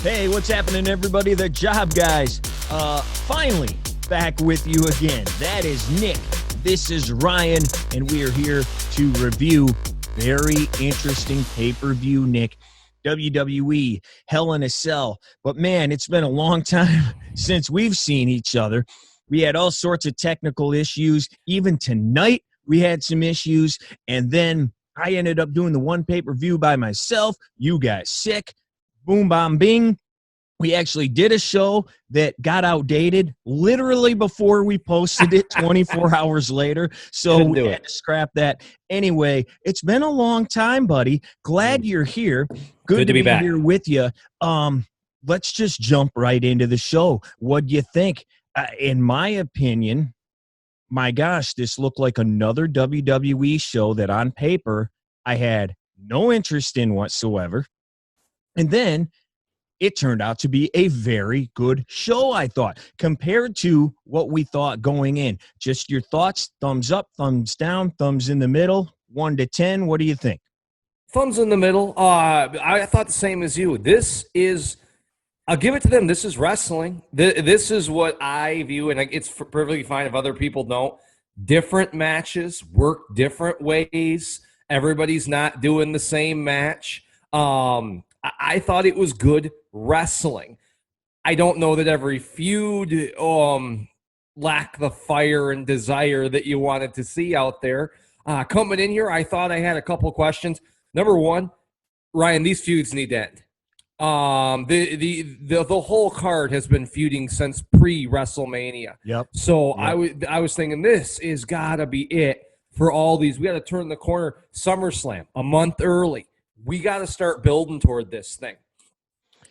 Hey, what's happening, everybody? The Job Guys. Finally back with you again. That is Nick. This is Ryan, and we are here to review very interesting pay-per-view, Nick. WWE, Hell in a Cell. But man, it's been a long time since we've seen each other. We had all sorts of technical issues. Even tonight, we had some issues. And then I ended up doing the one pay-per-view by myself. You got sick. Boom, bam, bing. We actually did a show that got outdated literally before we posted it 24 hours later. So we had to scrap that. Anyway, it's been a long time, buddy. Glad you're here. Good to be back here with you. Let's just jump right into the show. What do you think? In my opinion, my gosh, this looked like another WWE show that on paper I had no interest in whatsoever. And then it turned out to be a very good show, I thought, compared to what we thought going in. Just your thoughts, thumbs up, thumbs down, thumbs in the middle, 1 to 10. What do you think? Thumbs in the middle. I thought the same as you. This is, I'll give it to them. This is wrestling. This is what I view, and it's perfectly fine if other people don't. Different matches work different ways. Everybody's not doing the same match. I thought it was good wrestling. I don't know that every feud lacked the fire and desire that you wanted to see out there. Coming in here, I thought I had a couple questions. Number one, Ryan, these feuds need to end. The whole card has been feuding since pre-WrestleMania. Yep. So yep. I was thinking this is gotta be it for all these. We got to turn the corner. SummerSlam a month early. We got to start building toward this thing.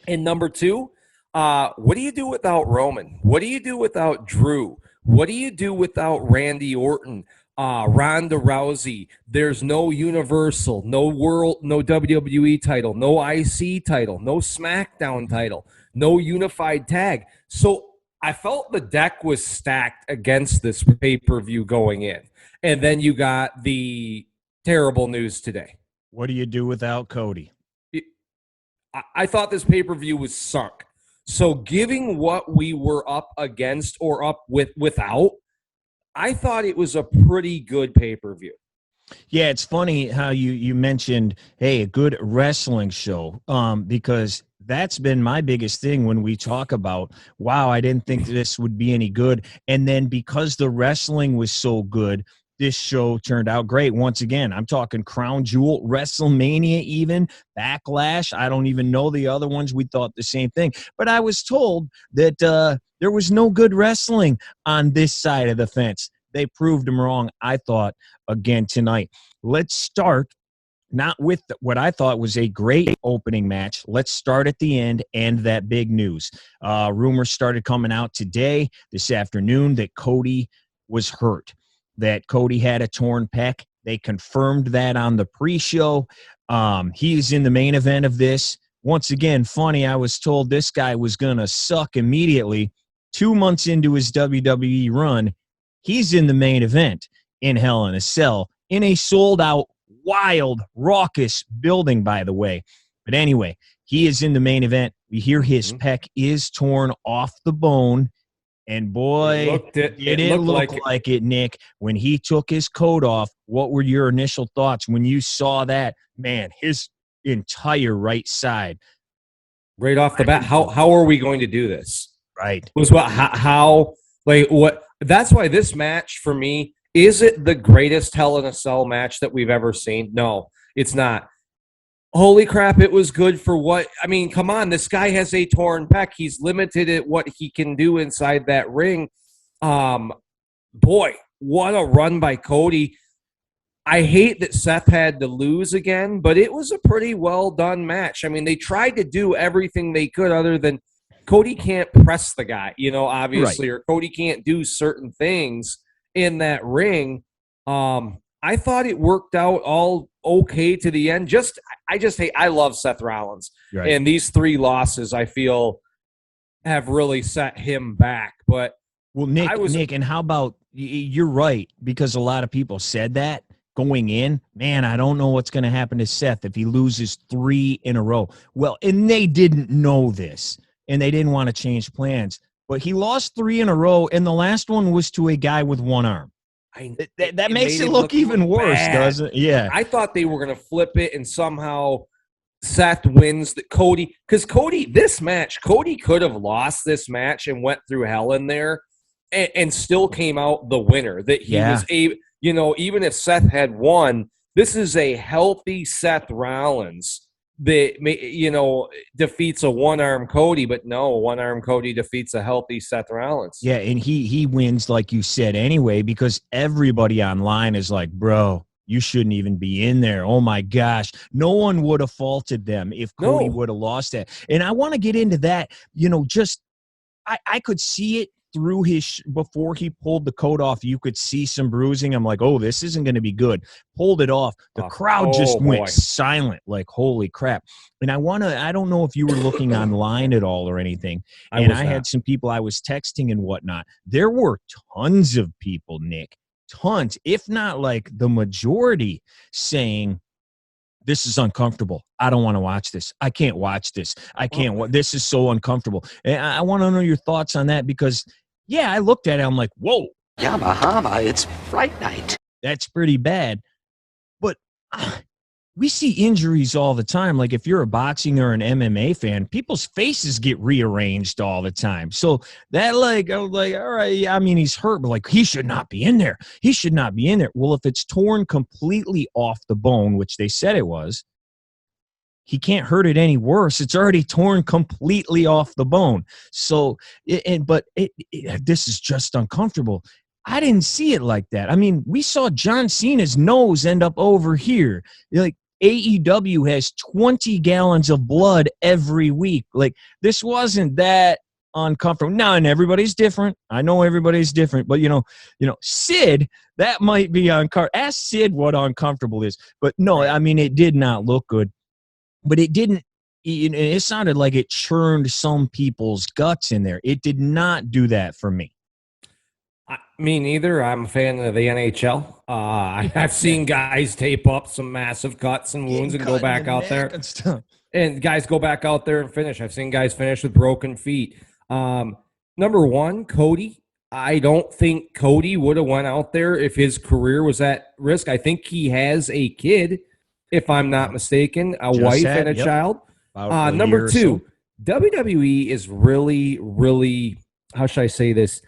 And number two, what do you do without Roman? What do you do without Drew? What do you do without Randy Orton, Ronda Rousey? There's no Universal, no World, no WWE title, no IC title, no SmackDown title, no unified tag. So I felt the deck was stacked against this pay-per-view going in. And then you got the terrible news today. What do you do without Cody? I thought this pay-per-view was sunk. So giving what we were up against or up without, I thought it was a pretty good pay-per-view. Yeah, it's funny how you mentioned, hey, a good wrestling show, because that's been my biggest thing when we talk about, wow, I didn't think this would be any good. And then because the wrestling was so good, this show turned out great. Once again, I'm talking Crown Jewel, WrestleMania even, Backlash. I don't even know the other ones. We thought the same thing. But I was told that there was no good wrestling on this side of the fence. They proved them wrong, I thought, again tonight. Let's start not with what I thought was a great opening match. Let's start at the end and that big news. Rumors started coming out today, this afternoon, that Cody was hurt. That Cody had a torn pec. They confirmed that on the pre-show. He's in the main event of this. Once again, funny, I was told this guy was going to suck immediately. 2 months into his WWE run, he's in the main event in Hell in a Cell in a sold-out, wild, raucous building, by the way. But anyway, he is in the main event. We hear his pec is torn off the bone. And boy, did it look like it, Nick. When he took his coat off, what were your initial thoughts when you saw that? Man, his entire right side. Right off the bat, how are we going to do this? Right. Was what how like what that's why this match for me, is it the greatest Hell in a Cell match that we've ever seen? No, it's not. Holy crap, it was good for what? I mean, come on, this guy has a torn pec. He's limited at what he can do inside that ring. Boy, what a run by Cody. I hate that Seth had to lose again, but it was a pretty well done match. I mean, they tried to do everything they could other than Cody can't press the guy, obviously, right. Or Cody can't do certain things in that ring. I thought it worked out all okay to the end. I love Seth Rollins. Right. And these 3 losses, I feel, have really set him back. But Nick, and how about, you're right, because a lot of people said that. going in, man, I don't know what's going to happen to Seth if he loses 3 in a row. Well, and they didn't know this, and they didn't want to change plans. But he lost 3 in a row, and the last one was to a guy with one arm. That makes it look even worse, doesn't it? Yeah. I thought they were going to flip it and somehow Seth wins Cody. Because this match, Cody could have lost this match and went through hell in there and still came out the winner. That he was able, even if Seth had won, this is a healthy Seth Rollins that, defeats a one-arm Cody, but no, one-arm Cody defeats a healthy Seth Rollins. Yeah, and he wins, like you said, anyway, because everybody online is like, bro, you shouldn't even be in there. Oh, my gosh. No one would have faulted them if Cody would have lost that. And I want to get into that, I could see it through before he pulled the coat off. You could see some bruising. I'm like, oh, this isn't going to be good. Pulled it off. The crowd just went silent, like, holy crap. And I don't know if you were looking online at all or anything. I had some people I was texting and whatnot. There were tons of people, Nick, tons, if not like the majority, saying, this is uncomfortable. I don't want to watch this. I can't watch this. I can't. This is so uncomfortable. And I want to know your thoughts on that because, I looked at it. I'm like, whoa. Yama hama, it's Fright Night. That's pretty bad. But we see injuries all the time. Like if you're a boxing or an MMA fan, people's faces get rearranged all the time. So that I was like, all right, I mean, he's hurt, but like he should not be in there. He should not be in there. Well, if it's torn completely off the bone, which they said it was, he can't hurt it any worse. It's already torn completely off the bone. So, this is just uncomfortable. I didn't see it like that. I mean, we saw John Cena's nose end up over here. Like AEW has 20 gallons of blood every week. Like this wasn't that uncomfortable. Now, and everybody's different. I know everybody's different, but Sid, that might be uncomfortable. Ask Sid what uncomfortable is. But no, I mean, it did not look good. But it didn't. It sounded like it churned some people's guts in there. It did not do that for me. Me neither. I'm a fan of the NHL. I've seen guys tape up some massive cuts and wounds and go back out there. And guys go back out there and finish. I've seen guys finish with broken feet. Number one, Cody. I don't think Cody would have went out there if his career was at risk. I think he has a kid, if I'm not mistaken, a wife and a child. Number two, WWE is really, really, how should I say this?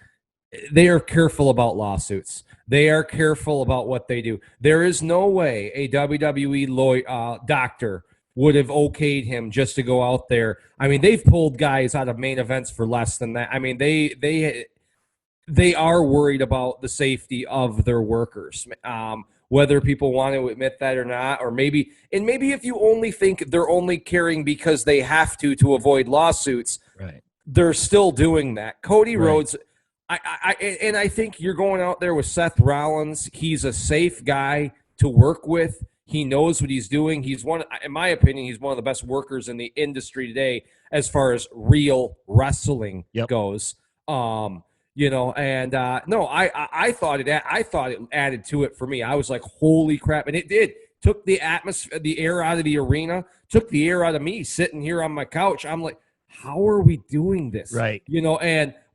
They are careful about lawsuits. They are careful about what they do. There is no way a WWE doctor would have okayed him just to go out there. I mean, they've pulled guys out of main events for less than that. I mean, they are worried about the safety of their workers. Whether people want to admit that or not, or maybe if you only think they're only caring because they have to avoid lawsuits, right? They're still doing that. Cody Rhodes. I think you're going out there with Seth Rollins. He's a safe guy to work with. He knows what he's doing. In my opinion, he's one of the best workers in the industry today as far as real wrestling goes. I thought it added to it for me. I was like, holy crap. And it did. Took the atmosphere, the air out of the arena, took the air out of me sitting here on my couch. I'm like, how are we doing this? Right.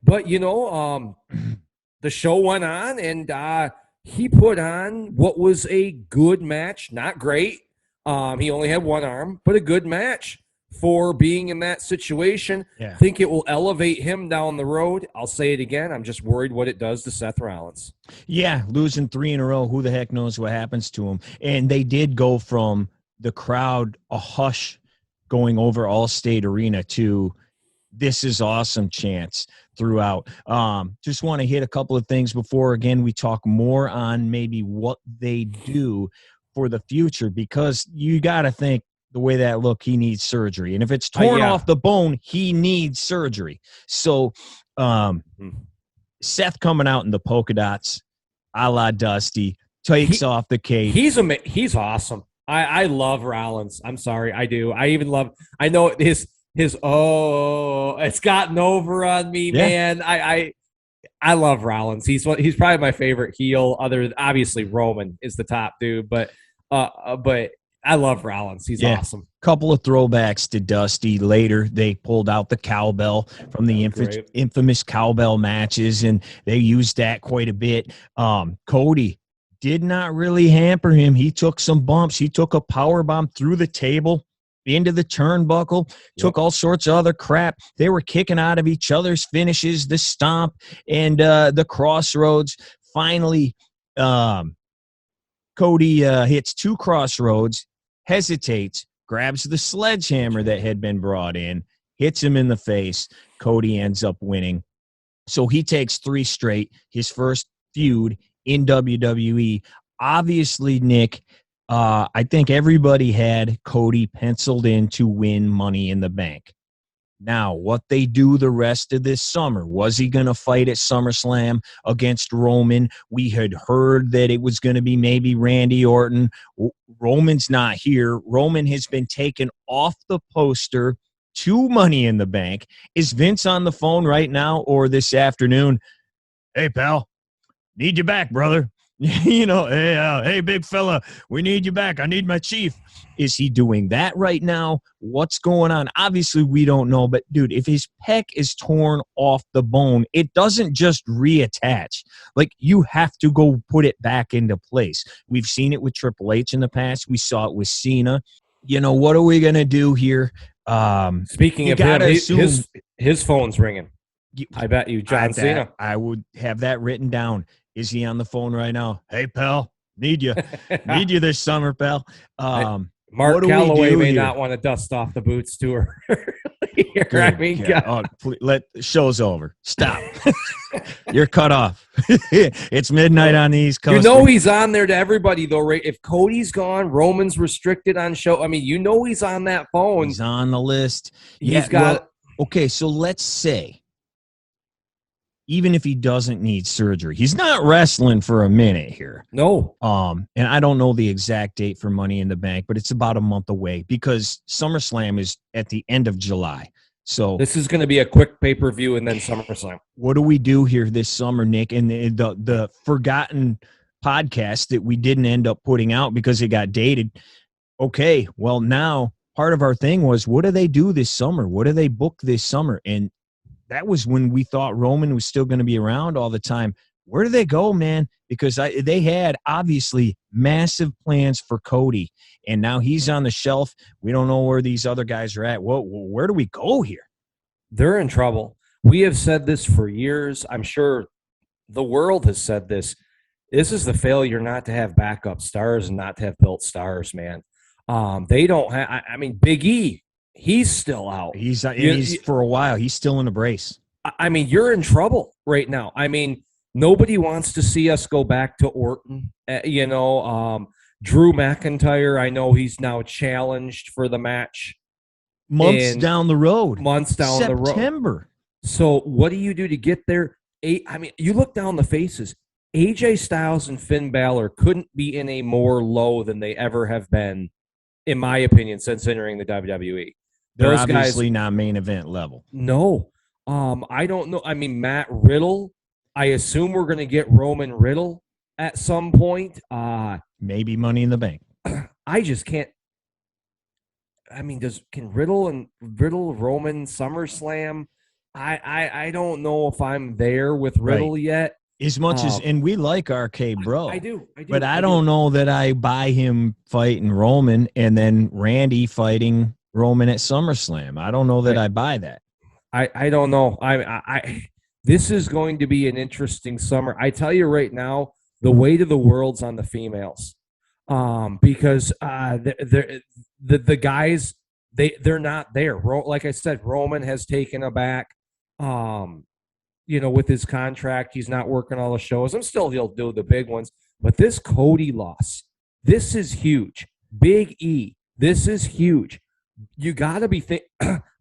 But the show went on, and he put on what was a good match. Not great. He only had one arm, but a good match for being in that situation. Yeah. I think it will elevate him down the road. I'll say it again. I'm just worried what it does to Seth Rollins. Yeah, losing 3 in a row. Who the heck knows what happens to him? And they did go from the crowd, a hush going over Allstate Arena to this is awesome chants throughout. Just want to hit a couple of things before, again, we talk more on maybe what they do for the future, because you got to think the way that look, he needs surgery. And if it's torn off the bone, he needs surgery. So Seth coming out in the polka dots, a la Dusty, takes off the cape. He's awesome. I love Rollins. I'm sorry. I do. I know his it's gotten over on me, man. I love Rollins. He's probably my favorite heel. Obviously Roman is the top dude, but I love Rollins. He's awesome. Couple of throwbacks to Dusty. Later, they pulled out the cowbell from the infamous cowbell matches, and they used that quite a bit. Cody did not really hamper him. He took some bumps. He took a power bomb through the table into the turnbuckle, took all sorts of other crap. They were kicking out of each other's finishes, the stomp and the crossroads. Finally, Cody hits 2 crossroads, hesitates, grabs the sledgehammer that had been brought in, hits him in the face. Cody ends up winning. So he takes 3 straight, his first feud in WWE. Obviously, Nick, I think everybody had Cody penciled in to win Money in the Bank. Now, what they do the rest of this summer, was he going to fight at SummerSlam against Roman? We had heard that it was going to be maybe Randy Orton. Roman's not here. Roman has been taken off the poster to Money in the Bank. Is Vince on the phone right now or this afternoon? Hey, pal, need you back, brother. Hey, big fella, we need you back. I need my chief. Is he doing that right now? What's going on? Obviously, we don't know. But, dude, if his pec is torn off the bone, it doesn't just reattach. Like, you have to go put it back into place. We've seen it with Triple H in the past. We saw it with Cena. What are we going to do here? Speaking of him, his phone's ringing. I bet you, John Cena. I would have that written down. Is he on the phone right now? Hey, pal, need you. Need you this summer, pal. Mark Calloway may not want to dust off the boots tour. Let the show's over. Stop. You're cut off. It's midnight on the East Coast. He's on there to everybody, though, right? If Cody's gone, Roman's restricted on show. I mean, he's on that phone. He's on the list. Okay, so let's say, even if he doesn't need surgery, he's not wrestling for a minute here. No. And I don't know the exact date for Money in the Bank, but it's about a month away because SummerSlam is at the end of July. So this is going to be a quick pay-per-view and then SummerSlam. What do we do here this summer, Nick? And the forgotten podcast that we didn't end up putting out because it got dated. Okay, well, now part of our thing was, what do they do this summer? What do they book this summer? And that was when we thought Roman was still going to be around all the time. Where do they go, man? Because they had, obviously, massive plans for Cody, and now he's on the shelf. We don't know where these other guys are at. Where do we go here? They're in trouble. We have said this for years. I'm sure the world has said this. This is the failure not to have backup stars and not to have built stars, man. They don't have – Big E, he's still out. He's for a while. He's still in a brace. You're in trouble right now. Nobody wants to see us go back to Orton. Drew McIntyre, I know he's now challenged for the match. Months down the road. September. So what do you do to get there? You look down the faces. AJ Styles and Finn Balor couldn't be in a more low than they ever have been, in my opinion, since entering the WWE. They're obviously not main event level. No. I don't know. Matt Riddle, I assume we're going to get Roman Riddle at some point. Maybe Money in the Bank. I just can't. Can Riddle Roman SummerSlam? I don't know if I'm there with Riddle yet. As much as, and we like RK Bro. I do. But I don't know that I buy him fighting Roman and then Randy fighting Roman at SummerSlam. I don't know that I buy that. I don't know. This is going to be an interesting summer. I tell you right now, the weight of the world's on the females, because the guys they're not there. Like I said, Roman has taken a back. With his contract, he's not working all the shows. He'll do the big ones, but this Cody loss, this is huge. Big E, this is huge. You got to be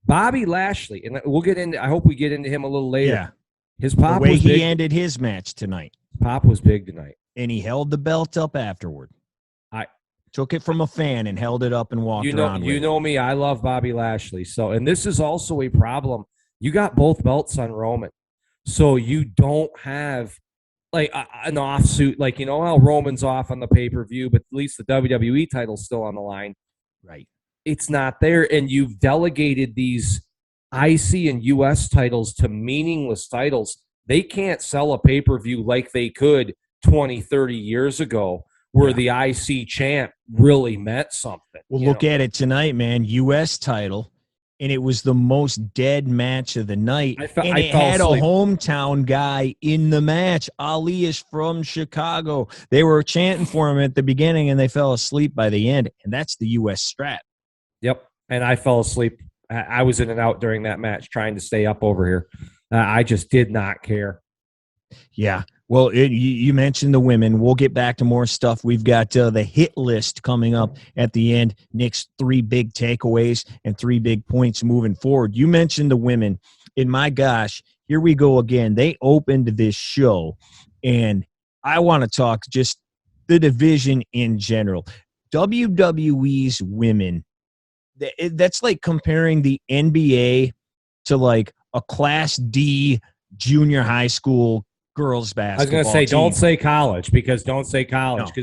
Bobby Lashley, and we'll get into. I hope we get into him a little later. Yeah. His pop the way was he big. ended his match tonight. Pop was big tonight, and he held the belt up afterward. I took it from a fan and held it up and walked around. You know me. I love Bobby Lashley. And this is also a problem. You got both belts on Roman, So you don't have like an offsuit, like, you know how Roman's off on the pay-per-view, but at least the WWE title's still on the line. Right. It's not there, and you've delegated these IC and US titles to meaningless titles. They can't sell a pay-per-view like they could 20, 30 years ago, where the IC champ really meant something. Well, look at it tonight, man. U.S. title, and it was the most dead match of the night. And it had a hometown guy in the match. Ali is from Chicago. They were chanting for him at the beginning, and they fell asleep by the end. And that's the U.S. strap. Yep. And I fell asleep. I was in and out during that match trying to stay up over here. I just did not care. Yeah. Well, you mentioned the women. We'll get back to more stuff. We've got the hit list coming up at the end. Nick's 3 big takeaways and 3 big points moving forward. You mentioned the women. And my gosh, here we go again. They opened this show, and I want to talk just the division in general. WWE's women, that's like comparing the NBA to like a Class D junior high school girls basketball. I was going to say, team. don't say college because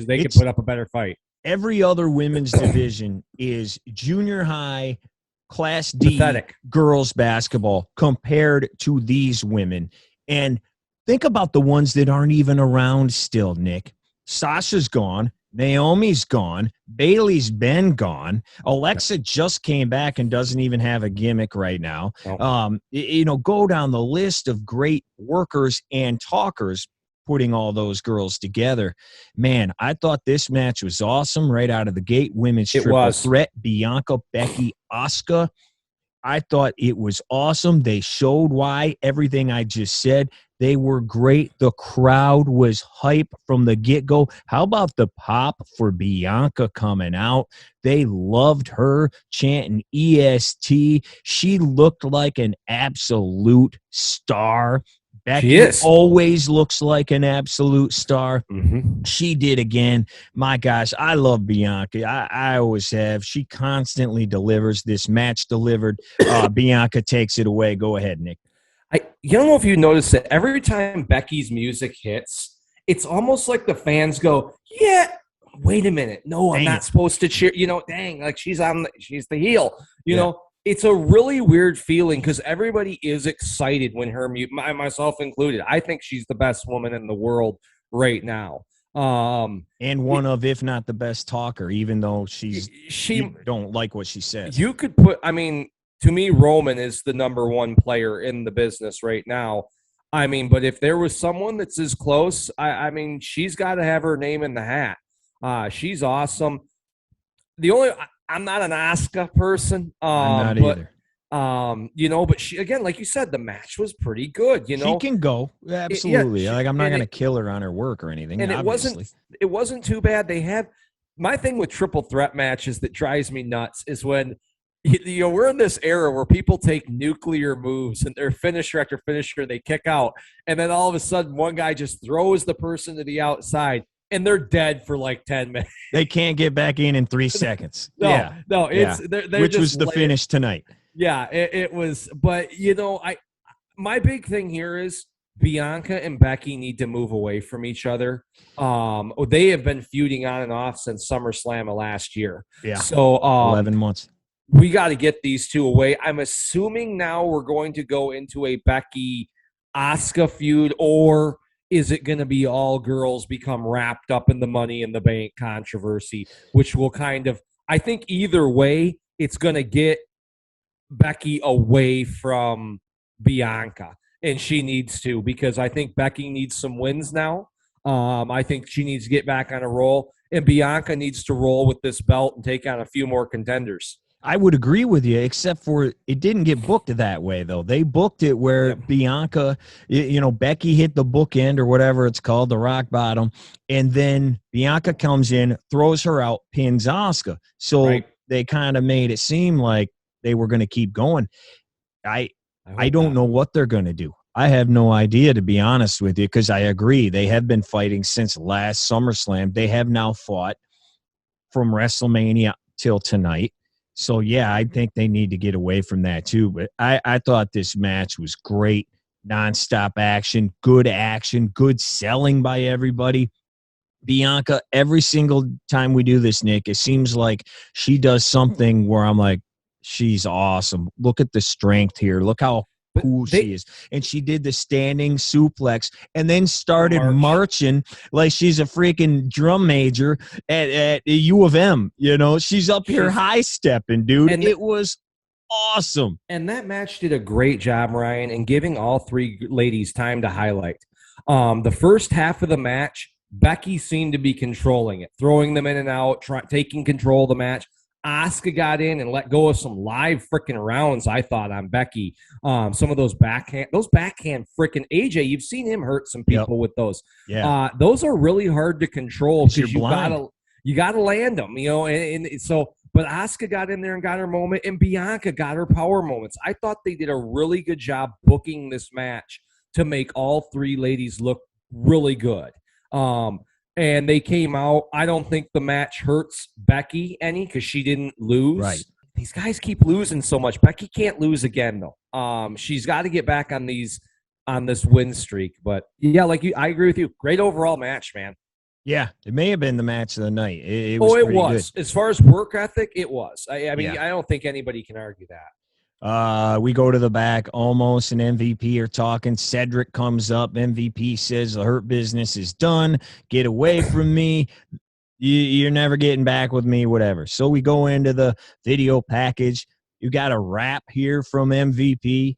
they can put up a better fight. Every other women's division is junior high, Class D pathetic girls basketball compared to these women. And think about the ones that aren't even around still, Nick. Sasha's gone. Naomi's gone. Bailey's been gone. Alexa just came back and doesn't even have a gimmick right now. Go down the list of great workers and talkers, putting all those girls together. Man, I thought this match was awesome right out of the gate. Women's triple threat, Bianca, Becky, Asuka. I thought it was awesome. They showed why. Everything I just said. They were great. The crowd was hype from the get-go. How about the pop for Bianca coming out? They loved her chanting EST. She looked like an absolute star. Becky always looks like an absolute star. Mm-hmm. She did again. My gosh, I love Bianca. I always have. She constantly delivers. This match delivered. Bianca takes it away. Go ahead, Nick. You don't know if you notice that every time Becky's music hits, it's almost like the fans go, yeah, wait a minute. No, I'm not supposed to cheer. Dang, like she's the heel. You know, it's a really weird feeling because everybody is excited when her myself included. I think she's the best woman in the world right now. And one of, if not the best talker, even though you don't like what she says. You could put, to me, Roman is the number 1 player in the business right now. But if there was someone that's as close, she's got to have her name in the hat. She's awesome. I'm not an Asuka person. I'm not either. But she, again, like you said, the match was pretty good. She can go. Absolutely. I'm not going to kill her on her work or anything. And obviously. it wasn't too bad. They have my thing with triple threat matches that drives me nuts is when we're in this era where people take nuclear moves and they're finisher after finisher, they kick out, and then all of a sudden one guy just throws the person to the outside and they're dead for like 10 minutes. They can't get back in 3 seconds. They're which was the finish tonight. Yeah, it was. But my big thing here is Bianca and Becky need to move away from each other. They have been feuding on and off since SummerSlam of last year. Yeah. So 11 months. We got to get these two away. I'm assuming now we're going to go into a Becky Asuka feud, or is it going to be all girls become wrapped up in the Money in the Bank controversy, which will I think either way, it's going to get Becky away from Bianca, and she needs to, because I think Becky needs some wins now. I think she needs to get back on a roll, and Bianca needs to roll with this belt and take on a few more contenders. I would agree with you, except for it didn't get booked that way, though. They booked it where Bianca, Becky hit the bookend or whatever it's called, the rock bottom, and then Bianca comes in, throws her out, pins Asuka. So they kind of made it seem like they were going to keep going. I don't know what they're going to do. I have no idea, to be honest with you, because I agree. They have been fighting since last SummerSlam. They have now fought from WrestleMania till tonight. So, I think they need to get away from that too. But I thought this match was great. nonstop action, good selling by everybody. Bianca, every single time we do this, Nick, it seems like she does something where I'm like, she's awesome. Look at the strength here. Look how cool she is. And she did the standing suplex and then started marching like she's a freaking drum major at U of M. You know, she's up here high stepping, dude. And it was awesome. And that match did a great job, Ryan, in giving all three ladies time to highlight. The first half of the match, Becky seemed to be controlling it, throwing them in and out, taking control of the match. Asuka got in and let go of some live freaking rounds, I thought, on Becky. Some of those backhand freaking AJ, you've seen him hurt some people with those. Yeah. Those are really hard to control because you gotta land them, you know. And so, but Asuka got in there and got her moment, and Bianca got her power moments. I thought they did a really good job booking this match to make all three ladies look really good. And they came out. I don't think the match hurts Becky any because she didn't lose. Right. These guys keep losing so much. Becky can't lose again, though. She's got to get back on this win streak. But yeah, I agree with you. Great overall match, man. Yeah, it may have been the match of the night. It was. Good. As far as work ethic, it was. I mean, I don't think anybody can argue that. We go to the back. Almost and MVP are talking. Cedric comes up. MVP says the Hurt Business is done. Get away from me. You're never getting back with me, whatever. So we go into the video package. You got a rap here from MVP.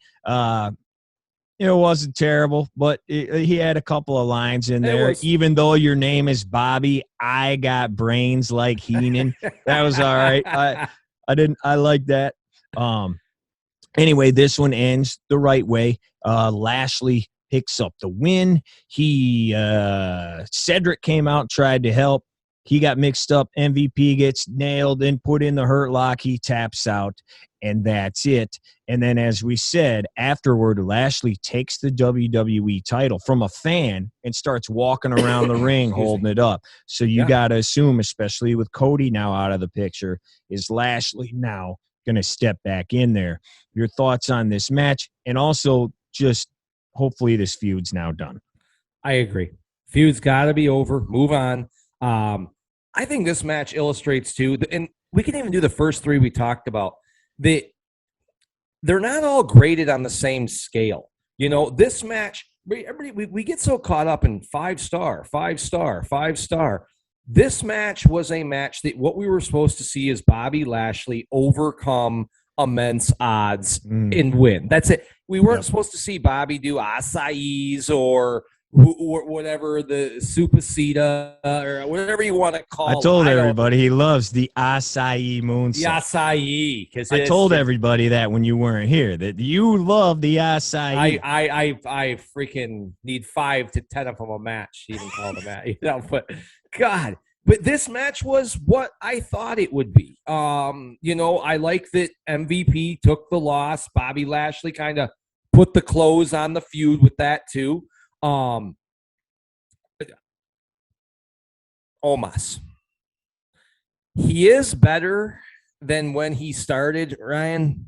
It wasn't terrible, but he had a couple of lines in there. Even though your name is Bobby, I got brains like Heenan. That was all right. I like that. Anyway, this one ends the right way. Lashley picks up the win. Cedric came out, tried to help. He got mixed up. MVP gets nailed and put in the hurt lock. He taps out, and that's it. And then, as we said, afterward, Lashley takes the WWE title from a fan and starts walking around the ring holding it up. So you got to assume, especially with Cody now out of the picture, is Lashley now going to step back in there. Your thoughts on this match, and also just hopefully this feud's now done. I agree. Feud's got to be over. Move on. I think this match illustrates too, and we can even do the first three we talked about. They're not all graded on the same scale. You know, this match, we get so caught up in 5-star. This match was a match that what we were supposed to see is Bobby Lashley overcome immense odds and win. That's it. We weren't supposed to see Bobby do acais or whatever, the Supacita or whatever you want to call it. I told everybody he loves the acai moonsault. The acai. Because I told everybody that when you weren't here, that you love the acai. I freaking need 5 to 10 of them a match to even call them that. You know, but God. But this match was what I thought it would be. You know, I like that MVP took the loss. Bobby Lashley kind of put the close on the feud with that too. Omos. He is better than when he started, Ryan.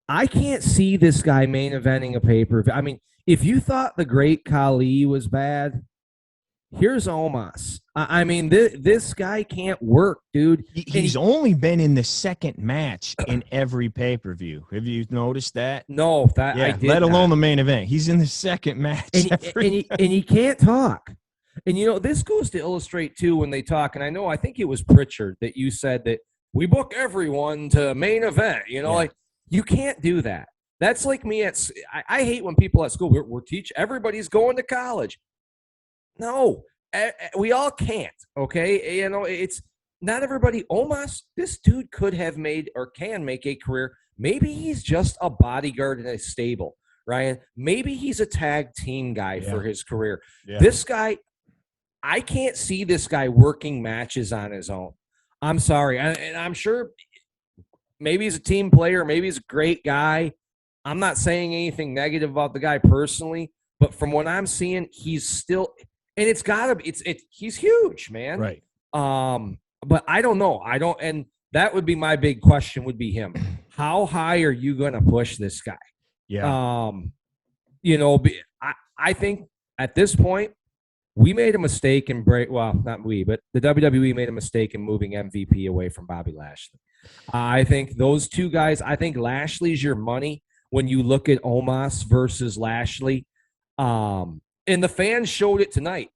I can't see this guy main eventing a pay-per-view. I mean, if you thought the Great Khali was bad, here's Omos. I mean, this guy can't work, dude. He's only been in the second match in every pay-per-view. Have you noticed that? No, I did let alone not. the main event. He's in the second match. And he can't talk. And, you know, this goes to illustrate, too, when they talk. And I think it was Pritchard that you said that we book everyone to main event. You know, like, you can't do that. That's like me I hate when people at school, we're teaching, everybody's going to college. No, we all can't, okay? You know, it's not everybody. Omos, this dude could have made or can make a career. Maybe he's just a bodyguard in a stable, Ryan. Maybe he's a tag team guy for his career. Yeah. This guy, I can't see this guy working matches on his own. I'm sorry. And I'm sure maybe he's a team player. Maybe he's a great guy. I'm not saying anything negative about the guy personally, but from what I'm seeing, he's still – and it's gotta be, he's huge, man. Right. But I don't know. And that would be my big question would be him. How high are you going to push this guy? Yeah. I think at this point, we made a mistake in not we, but the WWE made a mistake in moving MVP away from Bobby Lashley. I think those two guys, I think Lashley's your money when you look at Omos versus Lashley. And the fans showed it tonight.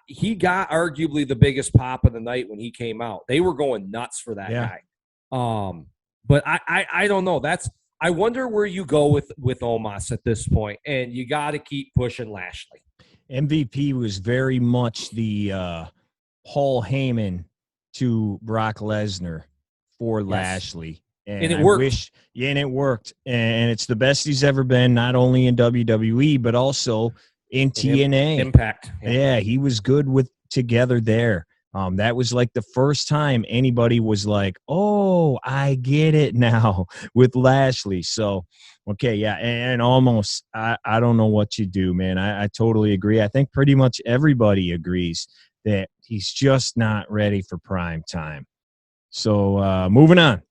He got arguably the biggest pop of the night when he came out. They were going nuts for that guy. But I don't know. I wonder where you go with Omos at this point, and you got to keep pushing Lashley. MVP was very much the Paul Heyman to Brock Lesnar for Lashley. And it worked. And it worked. And it's the best he's ever been, not only in WWE, but also in TNA. Impact. Yeah, he was good together there. That was like the first time anybody was like, oh, I get it now with Lashley. So, okay, yeah, and almost, I don't know what you do, man. I totally agree. I think pretty much everybody agrees that he's just not ready for prime time. So, moving on.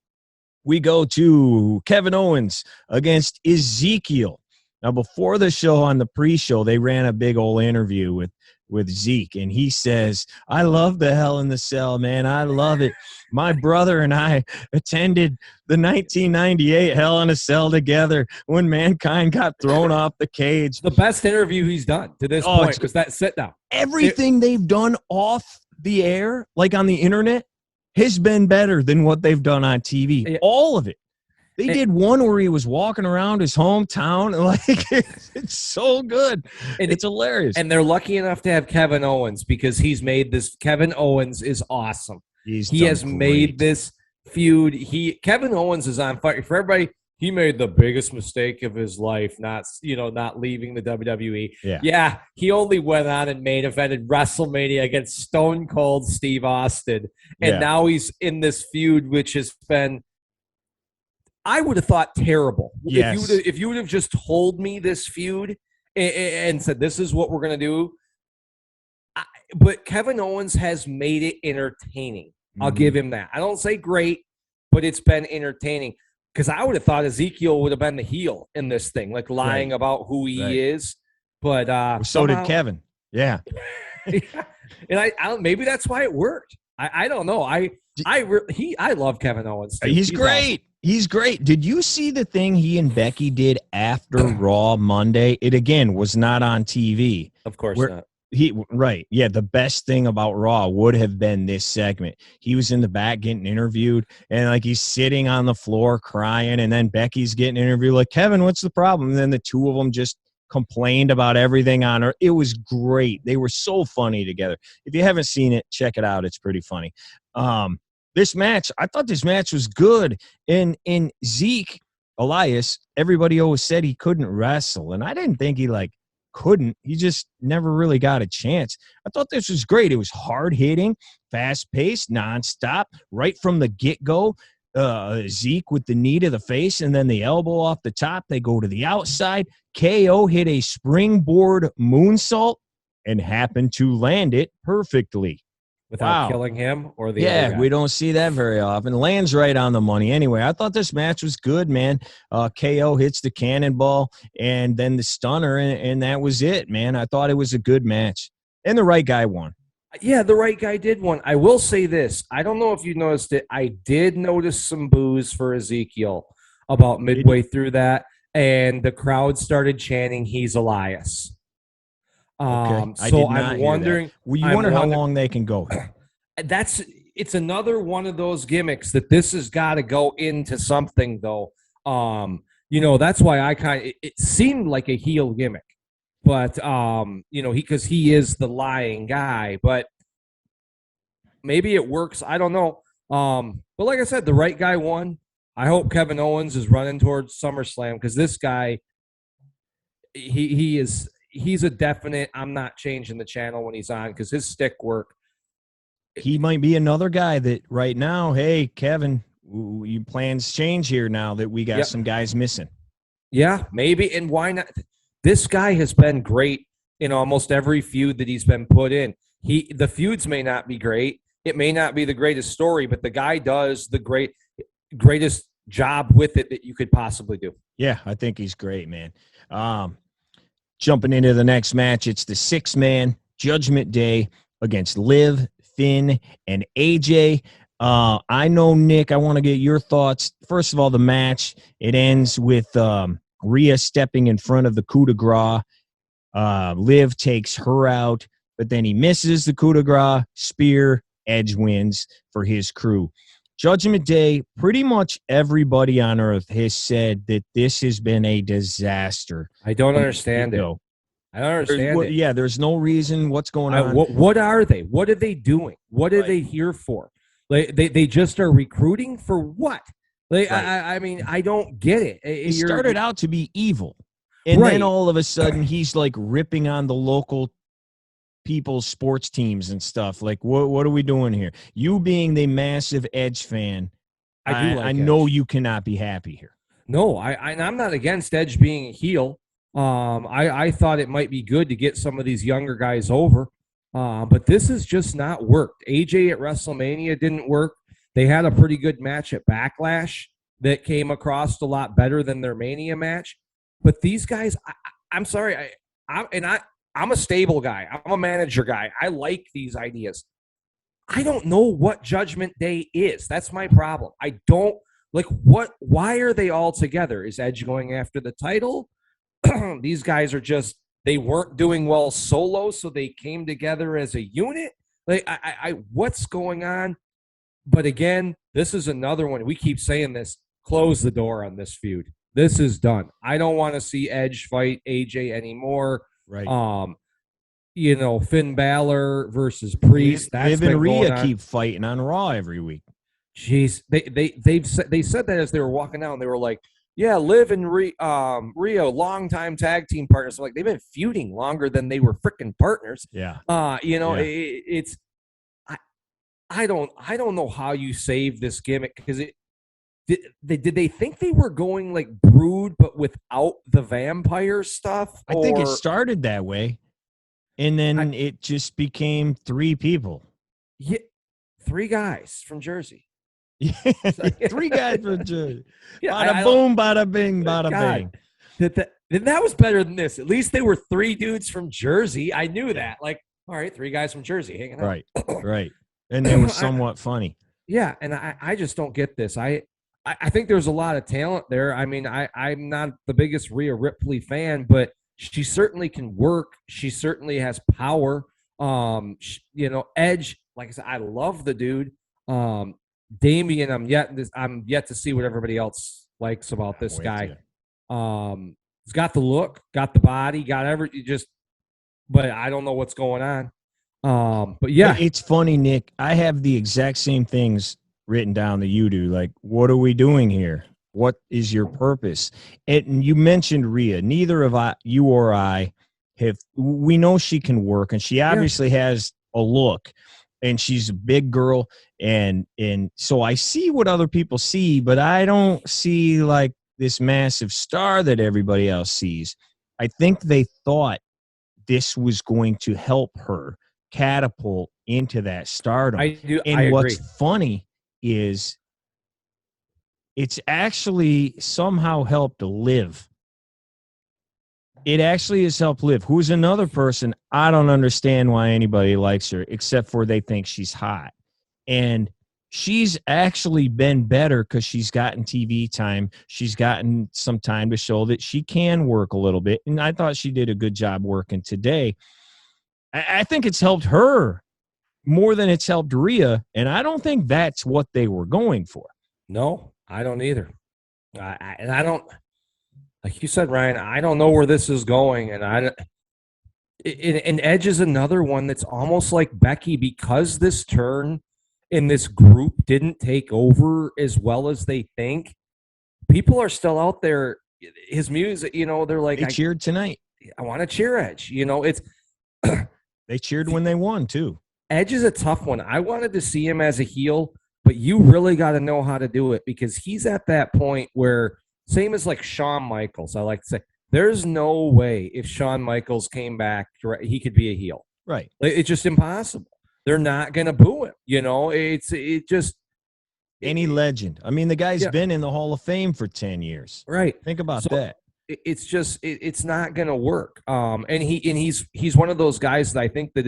We go to Kevin Owens against Ezekiel. Now, before the show, on the pre-show, they ran a big old interview with Zeke, and he says, I love the Hell in the Cell, man. I love it. My brother and I attended the 1998 Hell in a Cell together when Mankind got thrown off the cage. The best interview he's done to this point was that sit-down. Everything they've done off the air, like on the internet, has been better than what they've done on TV. Yeah. All of it. They did one where he was walking around his hometown. Like, it's so good. It's hilarious. And they're lucky enough to have Kevin Owens because he's made this. Kevin Owens is awesome. He has made this feud. Kevin Owens is on fire. For everybody, he made the biggest mistake of his life, not leaving the WWE. Yeah, he only went on and main evented WrestleMania against Stone Cold Steve Austin. And now he's in this feud, which has been, I would have thought, terrible. Yes. If you would have just told me this feud and said, this is what we're going to do. But Kevin Owens has made it entertaining. Mm-hmm. I'll give him that. I don't say great, but it's been entertaining. Because I would have thought Ezekiel would have been the heel in this thing, like lying about who he is. But so did Kevin. Yeah. And I maybe that's why it worked. I don't know. I love Kevin Owens too. He's great. Awesome. He's great. Did you see the thing he and Becky did after Raw Monday? It, again, was not on TV. Of course not. Yeah, the best thing about Raw would have been this segment. He was in the back getting interviewed, and like he's sitting on the floor crying, and then Becky's getting interviewed like, Kevin, what's the problem? And then the two of them just complained about everything on her. It was great. They were so funny together. If you haven't seen it, check it out. It's pretty funny. This match, I thought this match was good. In Zeke Elias, everybody always said he couldn't wrestle, and I didn't think he couldn't. He just never really got a chance. I thought this was great. It was hard-hitting, fast-paced, nonstop, right from the get-go. Zeke with the knee to the face and then the elbow off the top. They go to the outside. KO hit a springboard moonsault and happened to land it perfectly. Without killing him or the other guy. We don't see that very often. Lands right on the money. Anyway, I thought this match was good, man. KO hits the cannonball and then the stunner, and that was it, man. I thought it was a good match. And the right guy won. Yeah, the right guy did win. I will say this. I don't know if you noticed it. I did notice some boos for Ezekiel about midway through that, and the crowd started chanting, "He's Elias." Okay. So I'm wondering. Well, you wonder how long they can go. It's another one of those gimmicks that this has got to go into something, though. That's why it seemed like a heel gimmick, but because he is the lying guy, but maybe it works. I don't know. But like I said, the right guy won. I hope Kevin Owens is running towards SummerSlam because this guy, he's a definite, I'm not changing the channel when he's on because his stick work. He might be another guy that right now, hey, Kevin, your plans change here now that we got some guys missing. Yeah, maybe. And why not? This guy has been great in almost every feud that he's been put in. The feuds may not be great. It may not be the greatest story, but the guy does the greatest job with it that you could possibly do. Yeah, I think he's great, man. Jumping into the next match, it's the 6-man Judgment Day against Liv, Finn, and AJ. I know, Nick, I want to get your thoughts. First of all, the match, it ends with Rhea stepping in front of the coup de grace. Liv takes her out, but then he misses the coup de grace. Spear, Edge wins for his crew. Judgment Day, pretty much everybody on Earth has said that this has been a disaster. I don't understand it. I don't understand it. Yeah, there's no reason. What's going on? What are they? What are they doing? What are they here for? Like they just are recruiting for what? Like I mean, I don't get it. He started out to be evil, and then all of a sudden he's like ripping on the local people's sports teams and stuff. Like, what are we doing here? You being the massive Edge fan, I know you cannot be happy here. No, I'm not against Edge being a heel. I thought it might be good to get some of these younger guys over, but this has just not worked. AJ at WrestleMania didn't work. They had a pretty good match at Backlash that came across a lot better than their Mania match. But these guys, I'm sorry, I'm a stable guy. I'm a manager guy. I like these ideas. I don't know what Judgment Day is. That's my problem. I don't like why are they all together? Is Edge going after the title? These guys are just, they weren't doing well solo, so they came together as a unit. Like, what's going on? But again, this is another one. We keep saying this. Close the door on this feud. This is done. I don't want to see Edge fight AJ anymore. Right. Finn Balor versus Priest. Liv and Rhea keep fighting on Raw every week. Jeez, they said that as they were walking out, and they were like, "Yeah, Liv and Rhea, longtime tag team partners." Like they've been feuding longer than they were freaking partners. Yeah. It's I don't know how you save this gimmick because did they think they were going like Brood but without the vampire stuff? I think it started that way, and then it just became 3 people. Yeah, 3 guys from Jersey. Yeah, 3 guys from Jersey. Yeah, bada boom, bada bing, bada bing. That was better than this. At least they were 3 dudes from Jersey. I knew that. Like, all right, 3 guys from Jersey hanging out. Right. And they were somewhat funny. Yeah, and I just don't get this. I think there's a lot of talent there. I mean, I'm not the biggest Rhea Ripley fan, but she certainly can work. She certainly has power. Edge, like I said, I love the dude. Damian, I'm yet to see what everybody else likes about this guy. He's got the look, got the body, but I don't know what's going on. But yeah, it's funny, Nick. I have the exact same things written down that you do. Like, what are we doing here? What is your purpose? And you mentioned Rhea. Neither of you or I have. We know she can work, and she obviously has a look, and she's a big girl, and so I see what other people see, but I don't see like this massive star that everybody else sees. I think they thought this was going to help her catapult into that stardom. I agree. What's funny is it's actually somehow helped Liv. It actually has helped Liv, who's another person I don't understand why anybody likes her, except for they think she's hot. And she's actually been better because she's gotten TV time. She's gotten some time to show that she can work a little bit. And I thought she did a good job working today. I think it's helped her more than it's helped Rhea, and I don't think that's what they were going for. No, I don't either. I don't, like you said, Ryan, I don't know where this is going, and Edge is another one that's almost like Becky, because this turn in this group didn't take over as well as they think. People are still out there. His music, they're like, they cheered tonight. I want to cheer Edge. It's. They cheered when they won, too. Edge is a tough one. I wanted to see him as a heel, but you really got to know how to do it because he's at that point where, same as like Shawn Michaels, I like to say, there's no way if Shawn Michaels came back, he could be a heel. Right. It's just impossible. They're not going to boo him. Any legend. I mean, the guy's been in the Hall of Fame for 10 years. Right. Think about that. It's just it's not going to work. And he's one of those guys that I think that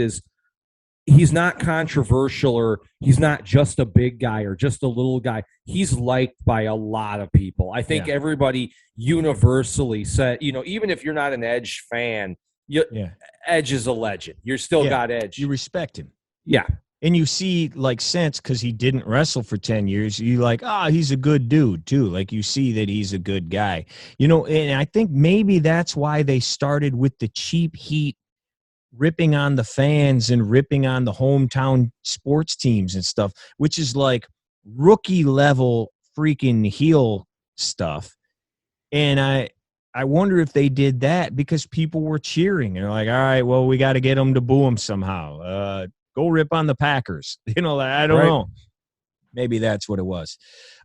he's not controversial, or he's not just a big guy or just a little guy. He's liked by a lot of people. I think everybody universally said, even if you're not an Edge fan, Edge is a legend. You're still got Edge. You respect him. Yeah. And you see, like, since, because he didn't wrestle for 10 years, you like, he's a good dude, too. Like, you see that he's a good guy. And I think maybe that's why they started with the cheap heat, ripping on the fans and ripping on the hometown sports teams and stuff, which is like rookie level freaking heel stuff. And I wonder if they did that because people were cheering. They're like, all right, well, we got to get them to boo him somehow. Go rip on the Packers. I don't know. Maybe that's what it was.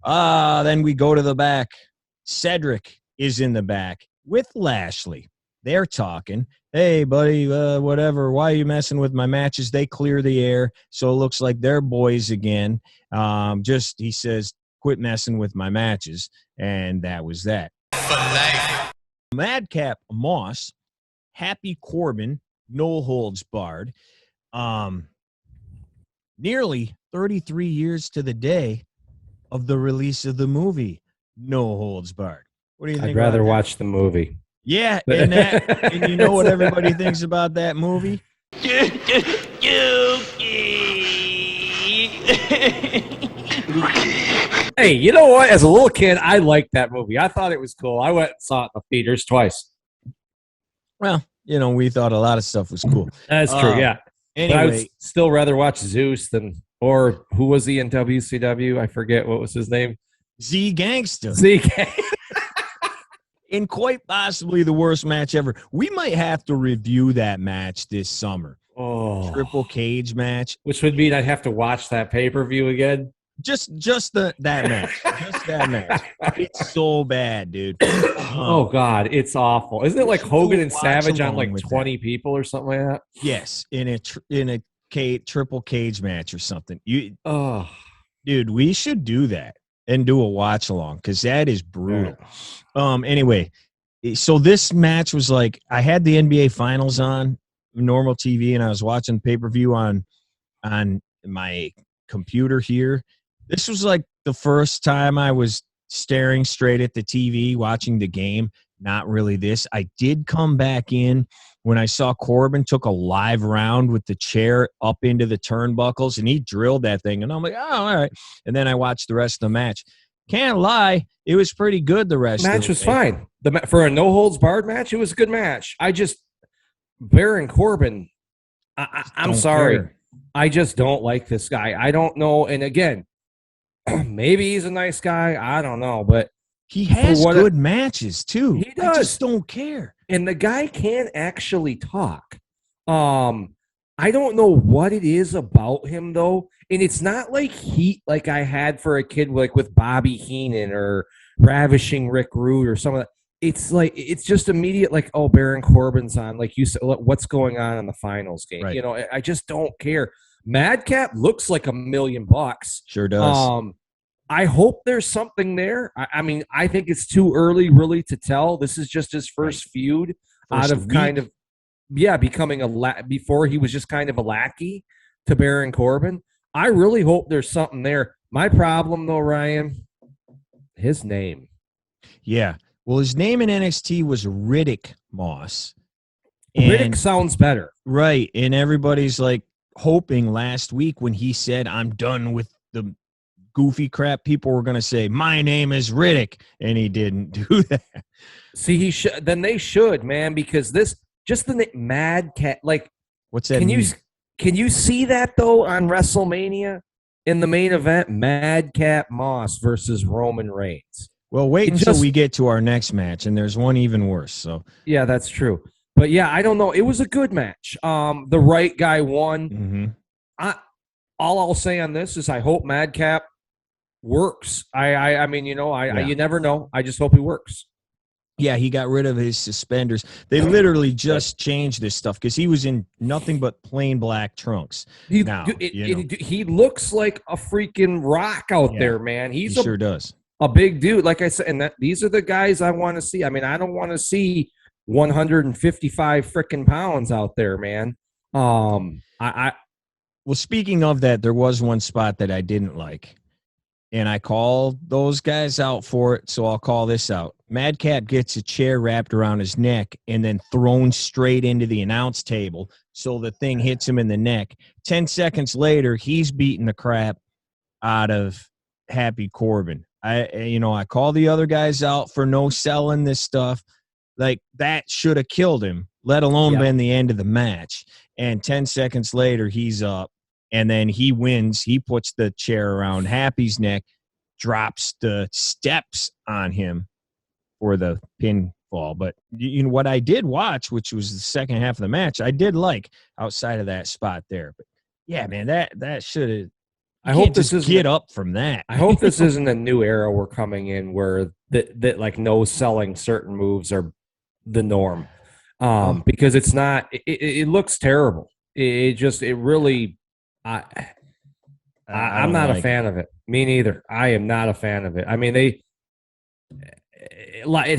Then we go to the back. Cedric is in the back with Lashley. They're talking. Hey, buddy, whatever. Why are you messing with my matches? They clear the air, so it looks like they're boys again. He says, quit messing with my matches, and that was that. For life. Madcap Moss, Happy Corbin, no holds barred. Nearly 33 years to the day of the release of the movie, No Holds Barred. What do you think? I'd rather watch the movie. Yeah, and you know what everybody thinks about that movie? Hey, you know what? As a little kid, I liked that movie. I thought it was cool. I went and saw it in the theaters twice. Well, we thought a lot of stuff was cool. That's true, yeah. Anyway, but I would still rather watch Zeus or who was he in WCW? I forget what was his name. Z Gangsta. And quite possibly the worst match ever. We might have to review that match this summer. Oh, triple cage match, which would mean I'd have to watch that pay-per-view again. Just that match. Just that match. It's so bad, dude. Oh God, it's awful. Isn't it like Hogan and Savage on like 20 people or something like that? Yes, in a triple cage match or something. Dude, we should do that and do a watch along because that is brutal. Anyway, so this match was like, I had the NBA Finals on normal TV and I was watching pay-per-view on my computer here. This was like the first time I was staring straight at the TV watching the game. Not really this. I did come back in when I saw Corbin took a live round with the chair up into the turnbuckles and he drilled that thing. And I'm like, oh, all right. And then I watched the rest of the match. Can't lie, it was pretty good. The rest of the match was fine. For a no holds barred match, it was a good match. Baron Corbin, I'm sorry. Care. I just don't like this guy. I don't know. And again, maybe he's a nice guy. I don't know. But he has good matches, too. He does. I just don't care. And the guy can actually talk. I don't know what it is about him, though. And it's not like heat like I had for a kid like with Bobby Heenan or Ravishing Rick Rude or some of that. It's like it's just immediate like, oh, Baron Corbin's on. Like you said, what's going on in the finals game? Right. I just don't care. Madcap looks like $1 million. Sure does. I hope there's something there. I mean, I think it's too early really to tell. This is just his first feud out of kind of becoming before he was just kind of a lackey to Baron Corbin. I really hope there's something there. My problem though, Ryan, his name. Yeah. Well, his name in NXT was Riddick Moss. Riddick sounds better. Right. And everybody's like hoping last week when he said, I'm done with the goofy crap, people were going to say, my name is Riddick. And he didn't do that. See, he should. Then they should, man, because this, just the name, Madcap, like. What's that mean? Can you see that, though, on WrestleMania in the main event? Madcap Moss versus Roman Reigns. Well, wait until we get to our next match, and there's one even worse. So yeah, that's true. But yeah, I don't know. It was a good match. The right guy won. Mm-hmm. All I'll say on this is I hope Madcap works. I mean, you never know. I just hope he works. Yeah, he got rid of his suspenders. They literally just changed this stuff because he was in nothing but plain black trunks. He looks like a freaking rock out there, man. He sure does. A big dude, like I said, and these are the guys I want to see. I mean, I don't want to see 155 freaking pounds out there, man. Well, speaking of that, there was one spot that I didn't like, and I called those guys out for it, so I'll call this out. Madcap gets a chair wrapped around his neck and then thrown straight into the announce table, so the thing hits him in the neck. 10 seconds later, he's beating the crap out of Happy Corbin. I call the other guys out for no selling this stuff. Like, that should have killed him, let alone been the end of the match. And 10 seconds later, he's up, and then he wins. He puts the chair around Happy's neck, drops the steps on him for the pinfall. But what I did watch, which was the second half of the match, I did like outside of that spot there. But yeah, man, that should have. I hope this is get up from that. I hope this isn't a new era we're coming in where that like no selling certain moves are the norm, because it's not. It looks terrible. I'm not a fan of it. Me neither. I am not a fan of it. I mean, it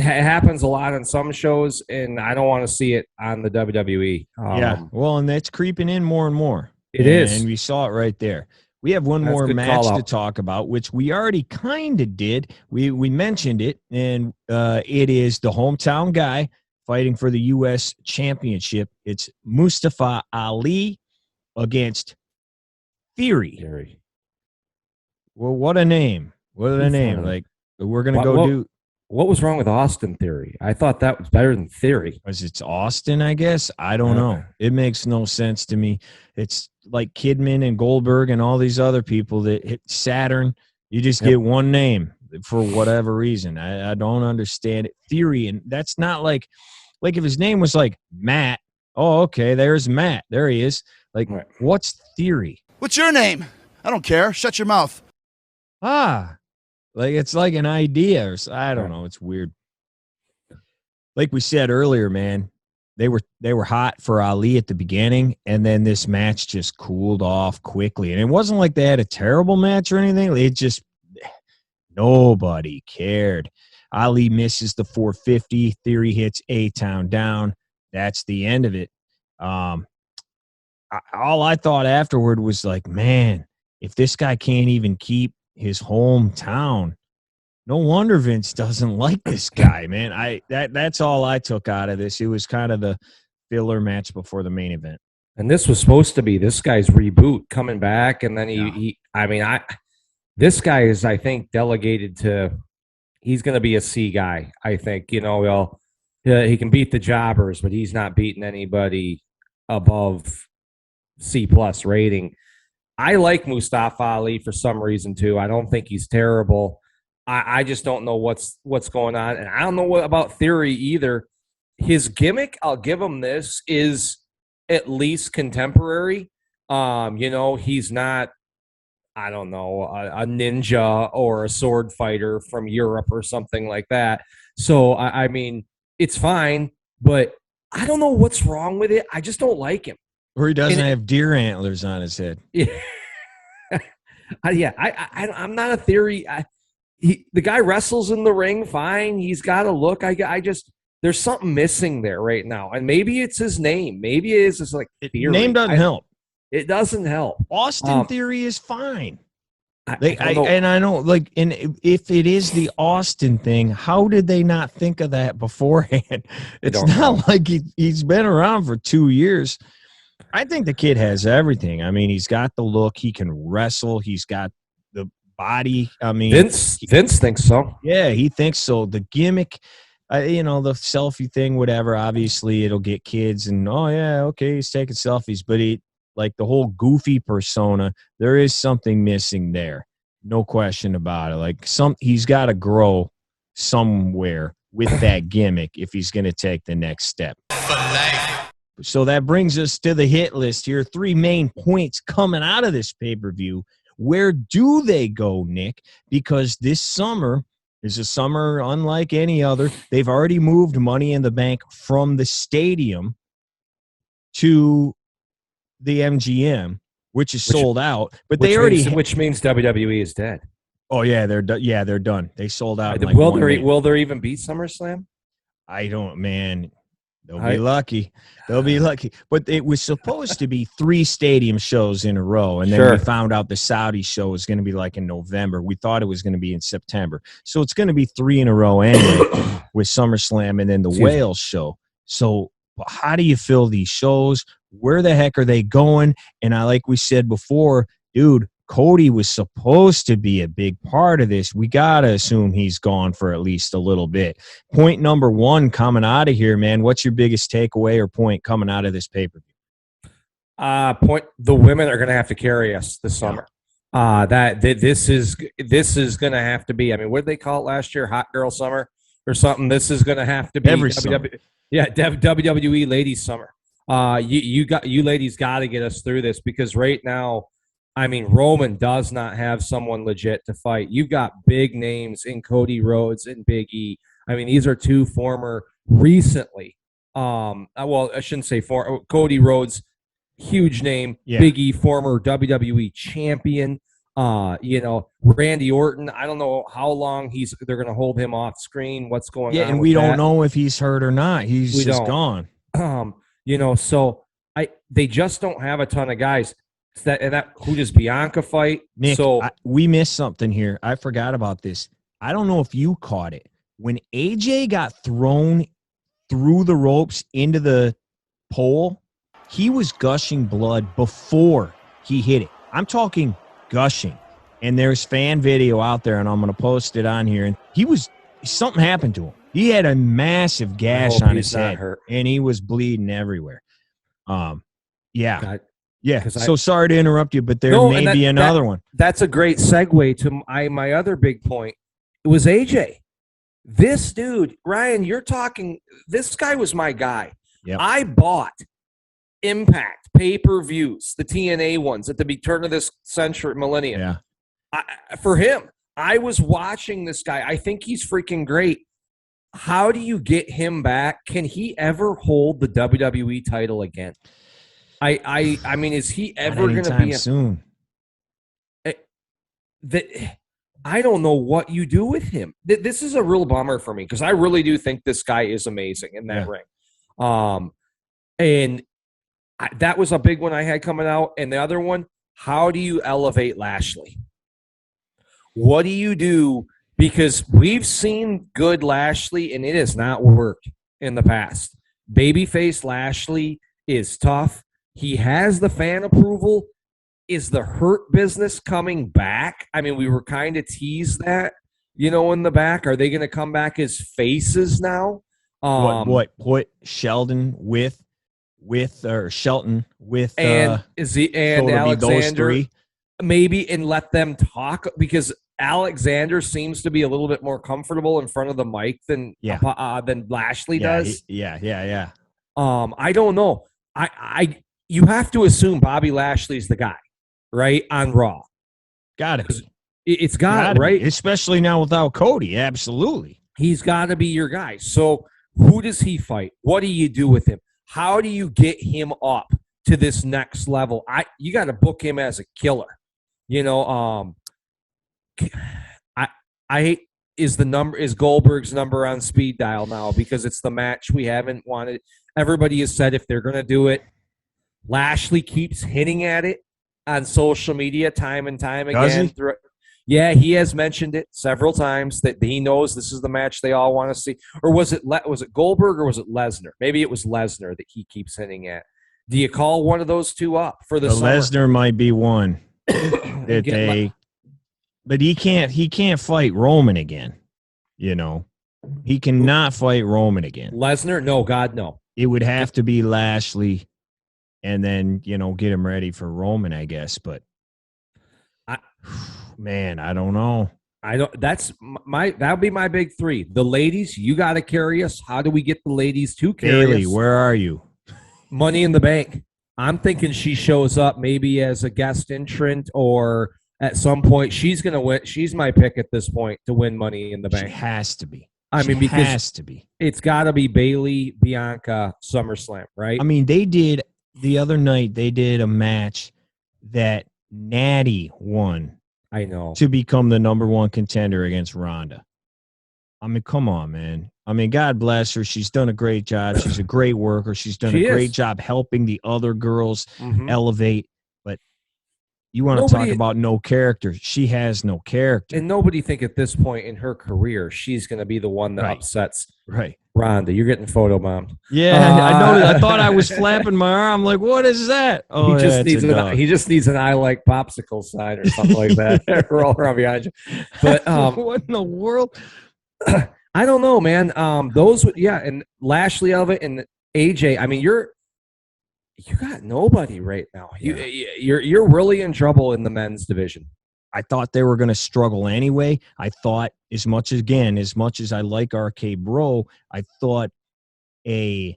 happens a lot on some shows, and I don't want to see it on the WWE. Well, and that's creeping in more and more. It is, and we saw it right there. We have one more match to talk about, which we already kind of did. We mentioned it, and it is the hometown guy fighting for the U.S. Championship. It's Mustafa Ali against Theory. Well, what a name. What a name. Like, we're going to do. What was wrong with Austin Theory? I thought that was better than Theory. Was it Austin, I guess? I don't know. It makes no sense to me. It's like Kidman and Goldberg and all these other people that hit Saturn. You just get one name for whatever reason. I don't understand it. Theory, and that's not like if his name was like Matt. Oh, okay, there's Matt. There he is. Like, what's Theory? What's your name? I don't care. Shut your mouth. Like, it's like an idea, or I don't know. It's weird. Like we said earlier, man, they were hot for Ali at the beginning, and then this match just cooled off quickly. And it wasn't like they had a terrible match or anything. It just nobody cared. Ali misses the 450. Theory hits A-Town down. That's the end of it. All I thought afterward was like, man, if this guy can't even keep his hometown, no wonder Vince doesn't like this guy, man. That's all I took out of this. It was kind of the filler match before the main event. And this was supposed to be this guy's reboot coming back, and then this guy is, I think, delegated to. He's going to be a C guy. I think he can beat the jobbers, but he's not beating anybody above C+ rating. I like Mustafa Ali for some reason too. I don't think he's terrible. I just don't know what's going on, and I don't know what about Theory either. His gimmick, I'll give him this, is at least contemporary. He's not, I don't know, a ninja or a sword fighter from Europe or something like that. So I mean, it's fine, but I don't know what's wrong with it. I just don't like him. Or he doesn't have deer antlers on his head. Yeah. I'm not a Theory. The guy wrestles in the ring fine. He's got a look. I just there's something missing there right now, and maybe it's his name. Maybe it is just like Theory. Name doesn't help. It doesn't help. Austin Theory is fine. I know, like, and if it is the Austin thing, how did they not think of that beforehand? It's not like he's been around for 2 years. I think the kid has everything. I mean, he's got the look. He can wrestle. He's got the body. I mean, Vince thinks so. Yeah, he thinks so. The gimmick, the selfie thing, whatever. Obviously, it'll get kids, and he's taking selfies. But like the whole goofy persona, there is something missing there. No question about it. Like he's got to grow somewhere with that gimmick if he's going to take the next step. For life. So that brings us to the hit list here. 3 main points coming out of this pay-per-view. Where do they go, Nick? Because this summer, It's a summer unlike any other. They've already moved Money in the Bank from the stadium to the MGM, which is sold out. But they already, which means WWE is dead. Oh yeah, they're done. Yeah, they're done. They sold out. Will there even be SummerSlam? I don't, man. They'll be lucky. They'll be lucky. But it was supposed to be 3 stadium shows in a row. And then we found out the Saudi show was going to be like in November. We thought it was going to be in September. So it's going to be 3 in a row anyway with SummerSlam and then the Wales show. So how do you fill these shows? Where the heck are they going? And like we said before, dude, Cody was supposed to be a big part of this. We got to assume he's gone for at least a little bit. Point number 1 coming out of here, man. What's your biggest takeaway or point coming out of this pay-per-view? The women are going to have to carry us this summer. This is going to have to be, I mean, what did they call it last year? Hot Girl Summer or something? This is going to have to be WWE Ladies Summer. You ladies got to get us through this, because right now, I mean, Roman does not have someone legit to fight. You've got big names in Cody Rhodes and Big E. I mean, these are 2 former recently. Well, I shouldn't say Cody Rhodes, huge name. Yeah. Big E, former WWE champion. Randy Orton. I don't know how long they're going to hold him off screen. What's going on? Yeah, and we don't know if he's hurt or not. He's just gone. So they just don't have a ton of guys. Who does Bianca fight? Nick, we missed something here. I forgot about this. I don't know if you caught it. When AJ got thrown through the ropes into the pole, he was gushing blood before he hit it. I'm talking gushing. And there's fan video out there, and I'm going to post it on here. And something happened to him. He had a massive gash on his head, and he was bleeding everywhere. Yeah. Yeah, so sorry to interrupt you, but there may be another one. That's a great segue to my other big point. It was AJ. This dude, Ryan, you're talking, this guy was my guy. Yep. I bought Impact pay-per-views, the TNA ones at the turn of this century, millennium. Yeah. For him, I was watching this guy. I think he's freaking great. How do you get him back? Can he ever hold the WWE title again? I mean, is he ever going to be soon? I don't know what you do with him. This is a real bummer for me, because I really do think this guy is amazing in that ring. And that was a big one I had coming out. And the other one, how do you elevate Lashley? What do you do? Because we've seen good Lashley, and it has not worked in the past. Babyface Lashley is tough. He has the fan approval. Is the Hurt Business coming back? I mean, we were kind of teased that, in the back. Are they going to come back as faces now? Put Shelton with Alexander, those 3? Maybe, and let them talk, because Alexander seems to be a little bit more comfortable in front of the mic than Lashley does. Yeah. I don't know. You have to assume Bobby Lashley's the guy, right, on Raw. Got it. It's got it, right? Especially now without Cody. Absolutely. He's got to be your guy. So who does he fight? What do you do with him? How do you get him up to this next level? You got to book him as a killer. Is Goldberg's number on speed dial now, because it's the match we haven't wanted. Everybody has said if they're going to do it, Lashley keeps hitting at it on social media time and time again. Yeah, he has mentioned it several times that he knows this is the match they all want to see. Or was it Goldberg or was it Lesnar? Maybe it was Lesnar that he keeps hitting at. Do you call one of those 2 up for the summer? Lesnar might be one. But he can't fight Roman again. He cannot fight Roman again. Lesnar? No, God, no. It would have to be Lashley. And then, get him ready for Roman, I guess. But, man, I don't know. That would be my big 3. The ladies, you got to carry us. How do we get the ladies to carry us? Where are you? Money in the Bank. I'm thinking she shows up maybe as a guest entrant or at some point she's going to win. She's my pick at this point to win Money in the Bank. She has to be. I mean, because has to be. It's got to be Bayley, Bianca, SummerSlam, right? I mean, they did the other night. They did a match that Natty won. I know, to become the number one contender against Ronda. I mean, come on, man. I mean, God bless her. She's done a great job. She's a great worker. She's done a great job helping the other girls elevate. But you want to talk about no character. She has no character. And nobody think at this point in her career she's going to be the one that upsets Ronda. You're getting photobombed. Yeah, I noticed. I thought I was flapping my arm. Like, what is that? Oh, he just needs an I like popsicle sign or something like that. Roll around behind you. But what in the world? I don't know, man. And Lashley of it and AJ. I mean, you got nobody right now. You're really in trouble in the men's division. I thought they were going to struggle anyway. I thought as much as I like RK Bro, I thought a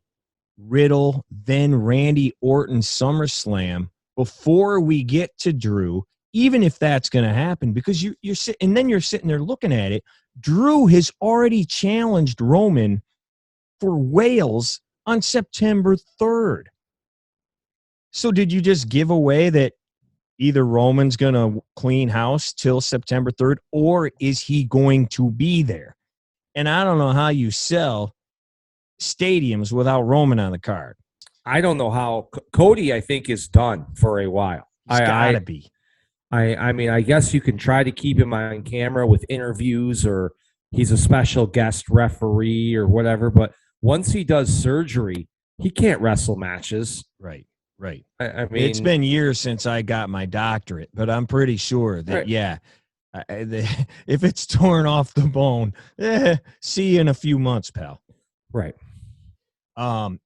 Riddle, then Randy Orton SummerSlam before we get to Drew, even if that's going to happen, because you're sitting there looking at it. Drew has already challenged Roman for Wales on September 3rd. So did you just give away that either Roman's going to clean house till September 3rd, or is he going to be there? And I don't know how you sell stadiums without Roman on the card. I don't know how. Cody, I think, is done for a while. He's got to be. I mean, I guess you can try to keep him on camera with interviews, or he's a special guest referee or whatever. But once he does surgery, he can't wrestle matches. Right. I mean, it's been years since I got my doctorate, but I'm pretty sure that, if it's torn off the bone, see you in a few months, pal. Right.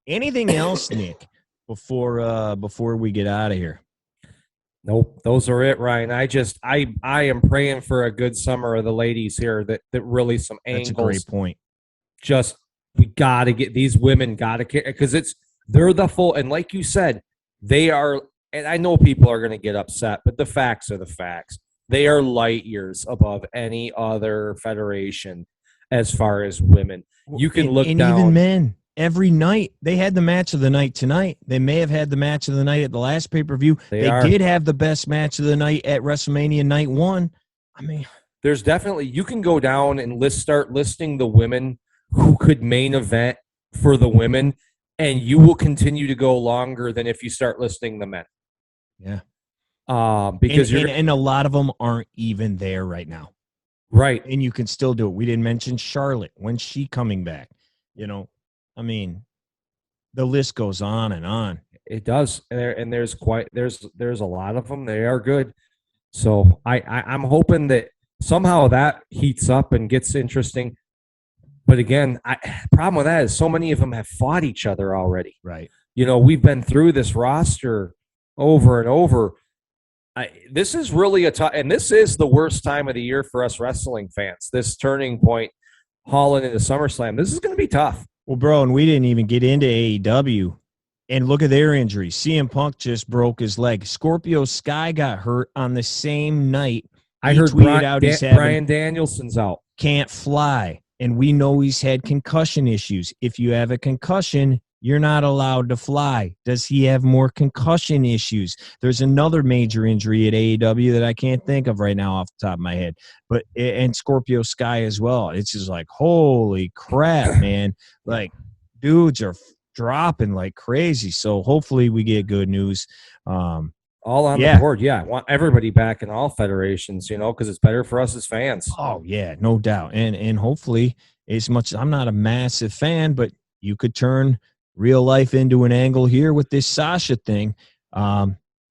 Anything else, Nick, before we get out of here? Nope, those are it, Ryan. I am praying for a good summer of the ladies here. That really some angles. That's a great point. Just we got to get these women because they're the full, and like you said, they are. And I know people are going to get upset, but the facts are the facts. They are light years above any other federation as far as women. You can look down. Even men. Every night. They had the match of the night tonight. They may have had the match of the night at the last pay-per-view. They did have the best match of the night at WrestleMania Night 1. I mean, there's definitely, you can go down and start listing the women who could main event for the women, and you will continue to go longer than if you start listing the men. Yeah. Because and a lot of them aren't even there right now. Right. And you can still do it. We didn't mention Charlotte. When's she coming back? I mean, the list goes on and on. It does, and there's a lot of them. They are good. So I'm hoping that somehow that heats up and gets interesting. But again, problem with that is so many of them have fought each other already. Right. We've been through this roster over and over. This is really and this is the worst time of the year for us wrestling fans. This turning point, hauling into SummerSlam. This is going to be tough. Well, bro, and we didn't even get into AEW. And look at their injuries. CM Punk just broke his leg. Scorpio Sky got hurt on the same night. I heard Bryan Danielson's out. Can't fly. And we know he's had concussion issues. If you have a concussion, you're not allowed to fly. Does he have more concussion issues? There's another major injury at AEW that I can't think of right now off the top of my head. And Scorpio Sky as well. It's just like, holy crap, man. Like, dudes are dropping like crazy. So hopefully we get good news. All on the board. Yeah. I want everybody back in all federations, because it's better for us as fans. Oh, yeah, no doubt. And hopefully, as much as I'm not a massive fan, but you could turn real life into an angle here with this Sasha thing.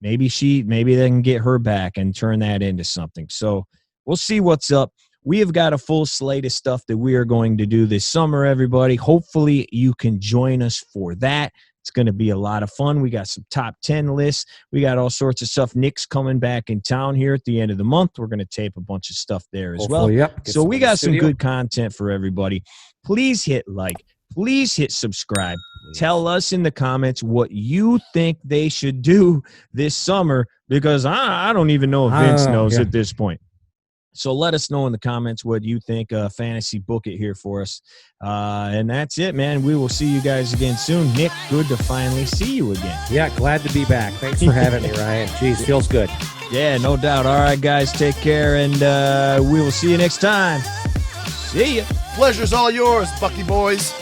Maybe they can get her back and turn that into something. So we'll see what's up. We have got a full slate of stuff that we are going to do this summer, everybody. Hopefully you can join us for that. It's going to be a lot of fun. We got some top 10 lists. We got all sorts of stuff. Nick's coming back in town here at the end of the month. We're going to tape a bunch of stuff there as well. Yep. So we got some good content for everybody. Please hit like. Please hit subscribe. Tell us in the comments what you think they should do this summer, because I don't even know if Vince knows at this point. So let us know in the comments what you think. Fantasy book it here for us. And that's it, man. We will see you guys again soon. Nick, good to finally see you again. Yeah, glad to be back. Thanks for having me, Ryan. Jeez, feels good. Yeah, no doubt. All right, guys, take care, and we will see you next time. See ya. Pleasure's all yours, Bucky boys.